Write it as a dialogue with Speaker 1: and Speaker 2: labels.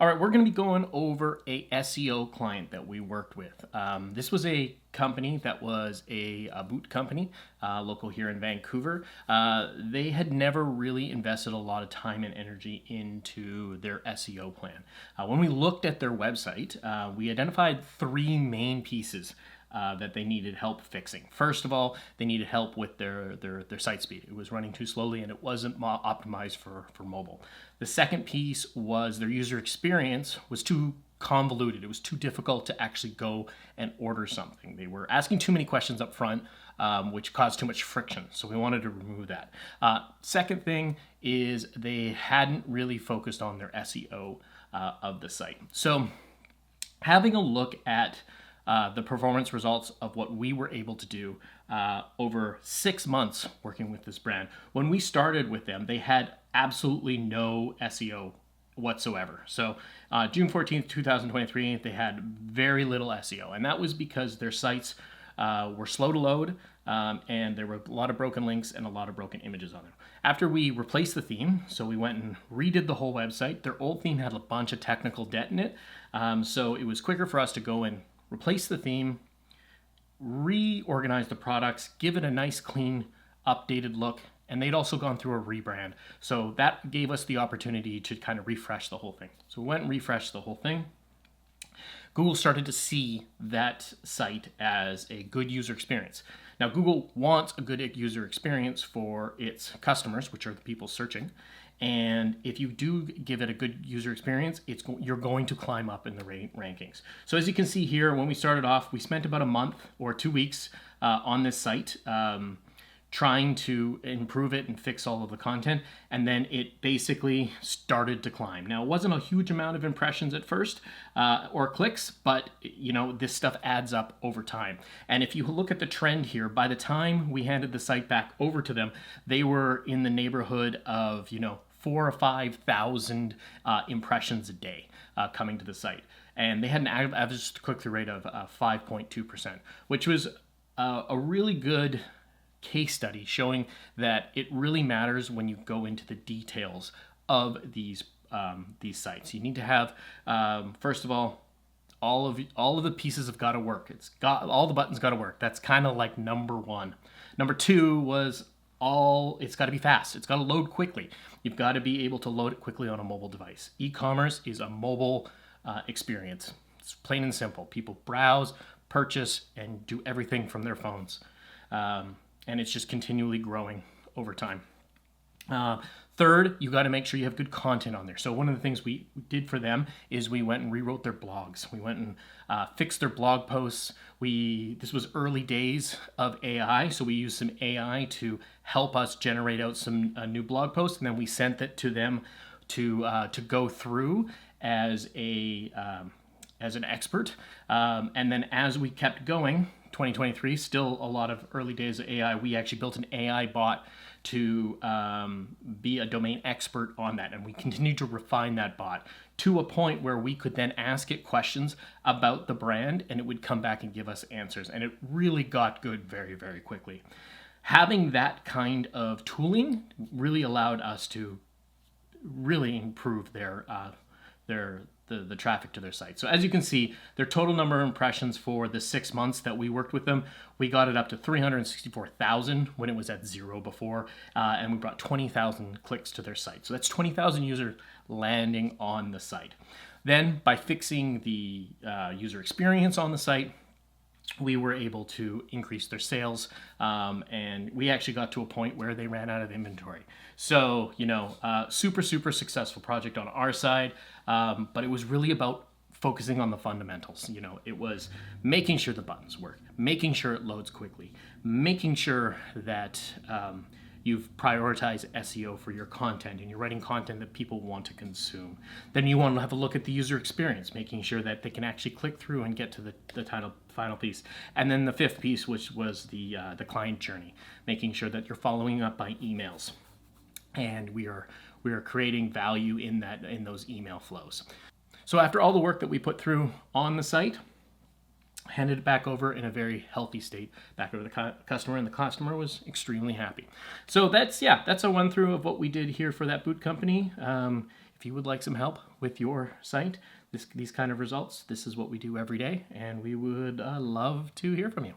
Speaker 1: All right, we're going to be going over a SEO client that we worked with. This was a company that was a boot company, local here in Vancouver. They had never really invested a lot of time and energy into their SEO plan. When we looked at their website, we identified three main pieces that they needed help fixing. First of all, they needed help with their site speed. It was running too slowly and it wasn't optimized for mobile. The second piece was their user experience was too convoluted. It was too difficult to actually go and order something. They were asking too many questions up front, which caused too much friction. So we wanted to remove that. Second thing is they hadn't really focused on their SEO of the site. So having a look at the performance results of what we were able to do over 6 months working with this brand. When we started with them, they had absolutely no SEO whatsoever. So June 14th, 2023, they had very little SEO. And that was because their sites were slow to load and there were a lot of broken links and a lot of broken images on them. After we replaced the theme, so we went and redid the whole website, their old theme had a bunch of technical debt in it. So it was quicker for us to go and replace the theme, reorganize the products, give it a nice, clean, updated look, and they'd also gone through a rebrand. So that gave us the opportunity to kind of refresh the whole thing. So we went and refreshed the whole thing. Google started to see that site as a good user experience. Now, Google wants a good user experience for its customers, which are the people searching. And if you do give it a good user experience, you're going to climb up in the rankings. So as you can see here, when we started off, we spent about a month or 2 weeks on this site trying to improve it and fix all of the content. And then it basically started to climb. Now, it wasn't a huge amount of impressions at first or clicks, but this stuff adds up over time. And if you look at the trend here, by the time we handed the site back over to them, they were in the neighborhood of, 4,000 or 5,000 impressions a day coming to the site. And they had an average click-through rate of 5.2%, which was a really good case study showing that it really matters when you go into the details of these sites. You need to have, first of all of the pieces have got to work. All the buttons got to work. That's kind of like number one. Number two was it's got to be fast. It's got to load quickly. You've got to be able to load it quickly on a mobile device. E-commerce is a mobile experience. It's plain and simple. People browse, purchase, and do everything from their phones. And it's just continually growing over time. Third, you got to make sure you have good content on there. So one of the things we did for them is we went and rewrote their blogs. We went and fixed their blog posts. This was early days of AI, so we used some AI to help us generate out some new blog posts, and then we sent that to them to go through as an expert. And then as we kept going, 2023, still a lot of early days of AI, we actually built an AI bot to be a domain expert on that. And we continued to refine that bot to a point where we could then ask it questions about the brand and it would come back and give us answers. And it really got good very, very quickly. Having that kind of tooling really allowed us to really improve the traffic to their site. So as you can see, their total number of impressions for the 6 months that we worked with them, we got it up to 364,000 when it was at 0 before, and we brought 20,000 clicks to their site. So that's 20,000 users landing on the site. Then by fixing the user experience on the site, we were able to increase their sales, and we actually got to a point where they ran out of inventory. So, super, super successful project on our side, but it was really about focusing on the fundamentals. It was making sure the buttons work, making sure it loads quickly, making sure that you've prioritized SEO for your content and you're writing content that people want to consume. Then you want to have a look at the user experience, making sure that they can actually click through and get to the final piece. And then the fifth piece, which was the client journey, making sure that you're following up by emails. And we are creating value in those email flows. So after all the work that we put through on the site, handed it back over in a very healthy state back over to the customer, and the customer was extremely happy. So that's a run through of what we did here for that boot company. If if you would like some help with your site, these kind of results, this is what we do every day, and we would love to hear from you.